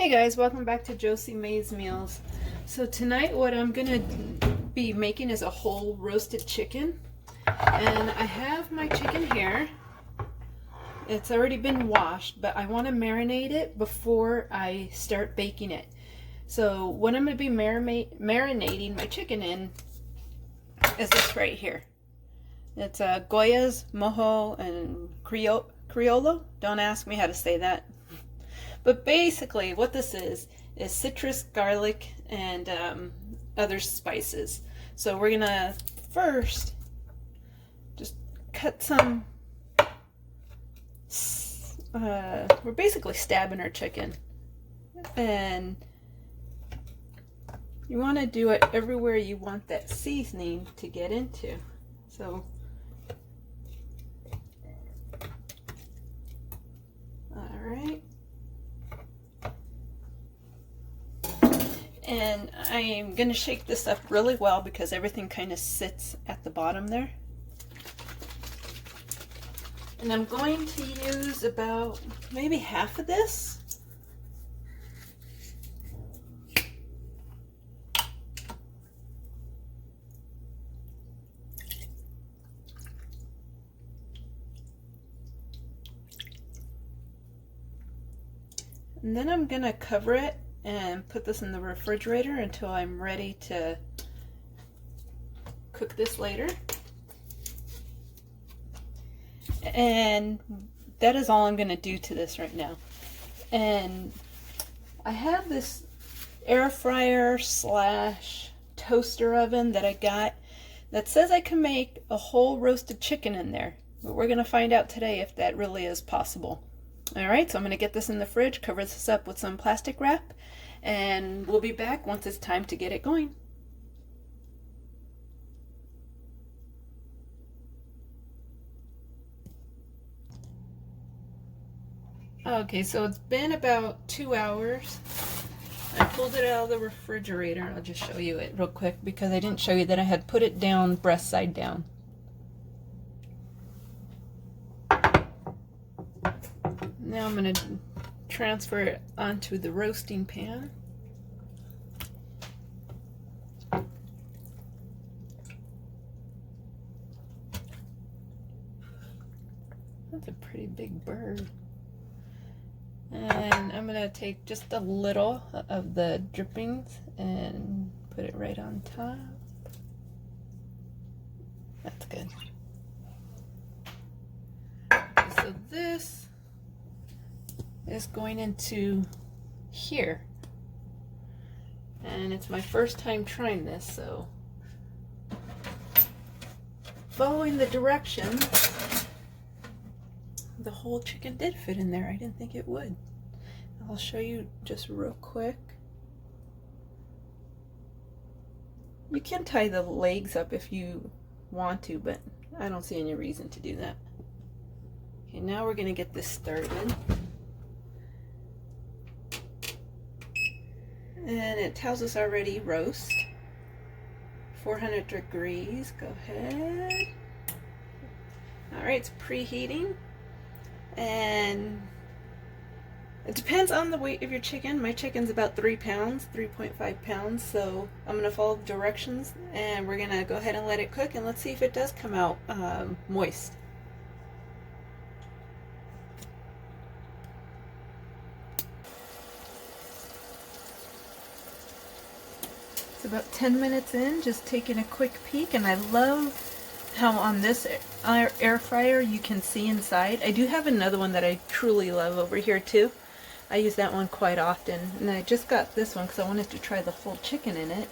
Hey guys, welcome back to Josie Mae's Meals. So tonight what I'm gonna be making is a whole roasted chicken. And I have my chicken here. It's already been washed, but I want to marinate it before I start baking it. So what I'm gonna be marinating my chicken in is this right here. It's a Goyas Mojo and Criollo. Don't ask me how to say that. But basically what this is citrus, garlic, and other spices. So we're gonna first just cut some, we're basically stabbing our chicken. And you want to do it everywhere you want that seasoning to get into. So alright. And I'm going to shake this up really well because everything kind of sits at the bottom there. And I'm going to use about maybe half of this. And then I'm going to cover it and put this in the refrigerator until I'm ready to cook this later. And that is all I'm going to do to this right now. And I have this air fryer slash toaster oven that I got that says I can make a whole roasted chicken in there, but we're going to find out today if that really is possible. Alright, so I'm going to get this in the fridge, cover this up with some plastic wrap, and we'll be back once it's time to get it going. Okay, so it's been about 2 hours. I pulled it out of the refrigerator. I'll just show you it real quick because I didn't show you that I had put it down breast side down. Now I'm going to transfer it onto the roasting pan. That's a pretty big bird. And I'm going to take just a little of the drippings and put it right on top. That's good. Okay, so this is going into here. And it's my first time trying this, so following the directions, the whole chicken did fit in there. I didn't think it would. I'll show you just real quick. You can tie the legs up if you want to, but I don't see any reason to do that. Okay, now we're going to get this started. And it tells us already roast. 400 degrees. Go ahead. Alright, it's preheating. And it depends on the weight of your chicken. My chicken's about 3 pounds, 3.5 pounds. So I'm going to follow the directions and we're going to go ahead and let it cook. And let's see if it does come out moist. It's about 10 minutes in, just taking a quick peek, and I love how on this air fryer you can see inside. I do have another one that I truly love over here too. I use that one quite often, and I just got this one because I wanted to try the whole chicken in it.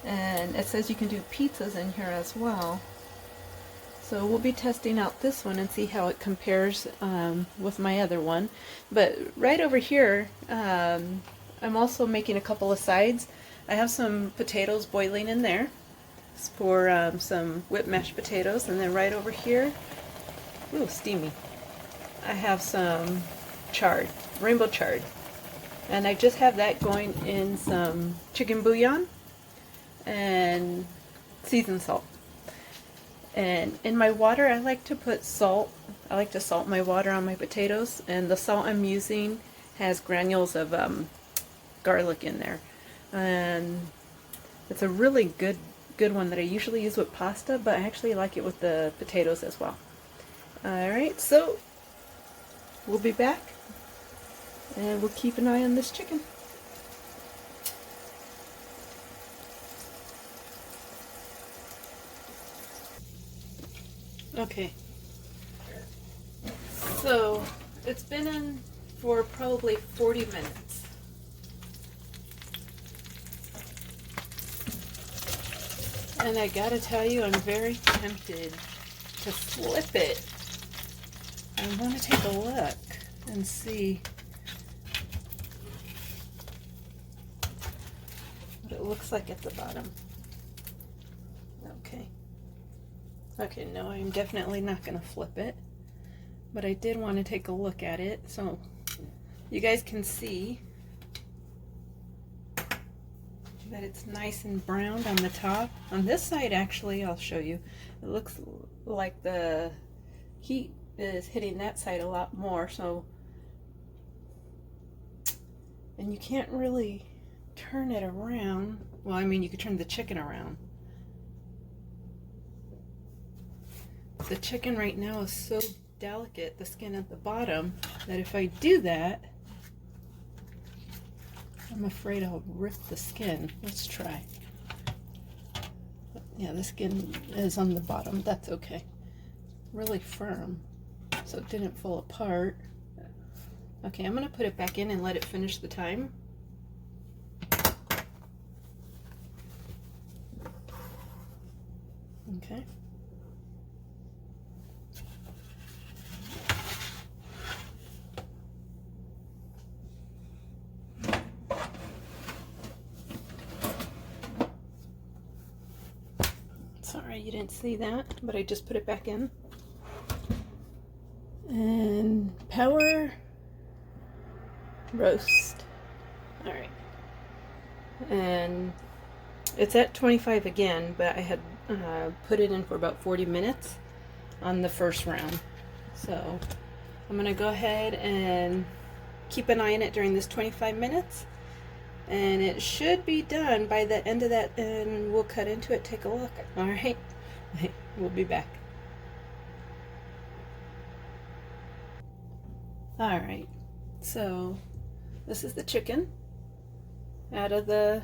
And it says you can do pizzas in here as well. So we'll be testing out this one and see how it compares with my other one. But right over here, I'm also making a couple of sides. I have some potatoes boiling in there for some whipped mashed potatoes, and then right over here, ooh, steamy, I have some chard, rainbow chard, and I just have that going in some chicken bouillon and seasoned salt. And in my water, I like to put salt. I like to salt my water on my potatoes, and the salt I'm using has granules of garlic in there, and it's a really good one that I usually use with pasta, but I actually like it with the potatoes as well. Alright, so we'll be back and we'll keep an eye on this chicken. Okay, so it's been in for probably 40 minutes. And I gotta tell you, I'm very tempted to flip it. I want to take a look and see what it looks like at the bottom. Okay. Okay, no, I'm definitely not going to flip it. But I did want to take a look at it so you guys can see that it's nice and browned on the top. On this side, actually, I'll show you. It looks like the heat is hitting that side a lot more, so, and you can't really turn it around. Well, I mean, you could turn the chicken around. The chicken right now is so delicate, the skin at the bottom, that if I do that, I'm afraid I'll rip the skin. Let's try. Yeah, the skin is on the bottom. That's okay. Really firm, so it didn't fall apart. Okay, I'm gonna put it back in and let it finish the time. Okay. Sorry you didn't see that, but I just put it back in. And power, roast. All right. And it's at 25 again, but I had put it in for about 40 minutes on the first round. So I'm gonna go ahead and keep an eye on it during this 25 minutes. And it should be done by the end of that, and we'll cut into it, take a look. All right, we'll be back. All right, so this is the chicken out of the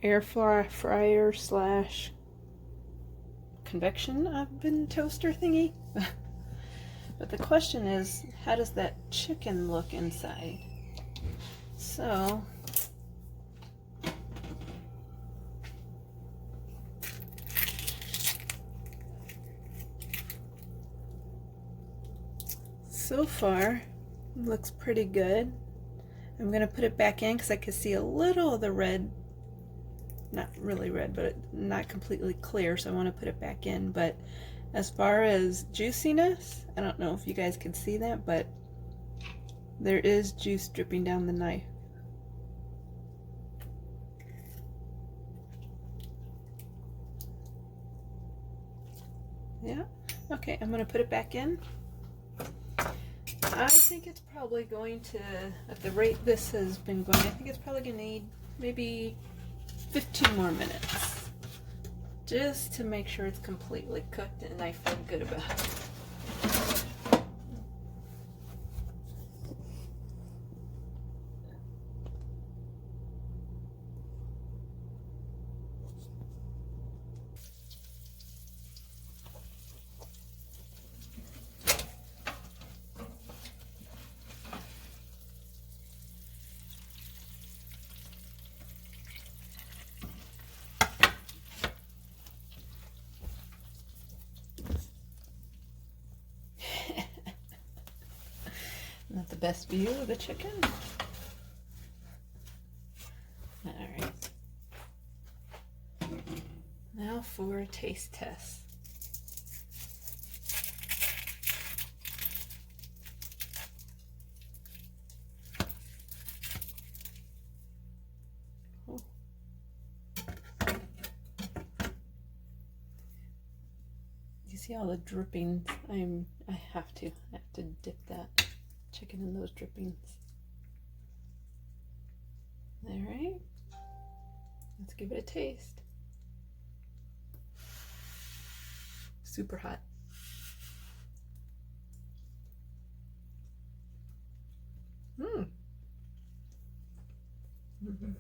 air fryer slash convection oven toaster thingy. But the question is, how does that chicken look inside? So far looks pretty good. I'm gonna put it back in because I can see a little of the red, not really red, but not completely clear, so I want to put it back in. But as far as juiciness, I don't know if you guys can see that, but there is juice dripping down the knife. Yeah, okay, I'm gonna put it back in. I think it's probably going to, at the rate this has been going, I think it's probably gonna need maybe 15 more minutes just to make sure it's completely cooked and I feel good about it. Not the best view of the chicken. All right. Now for a taste test. Oh. You see all the drippings? I have to dip that chicken in those drippings. All right, let's give it a taste. Super hot. Mmm. Mm-hmm.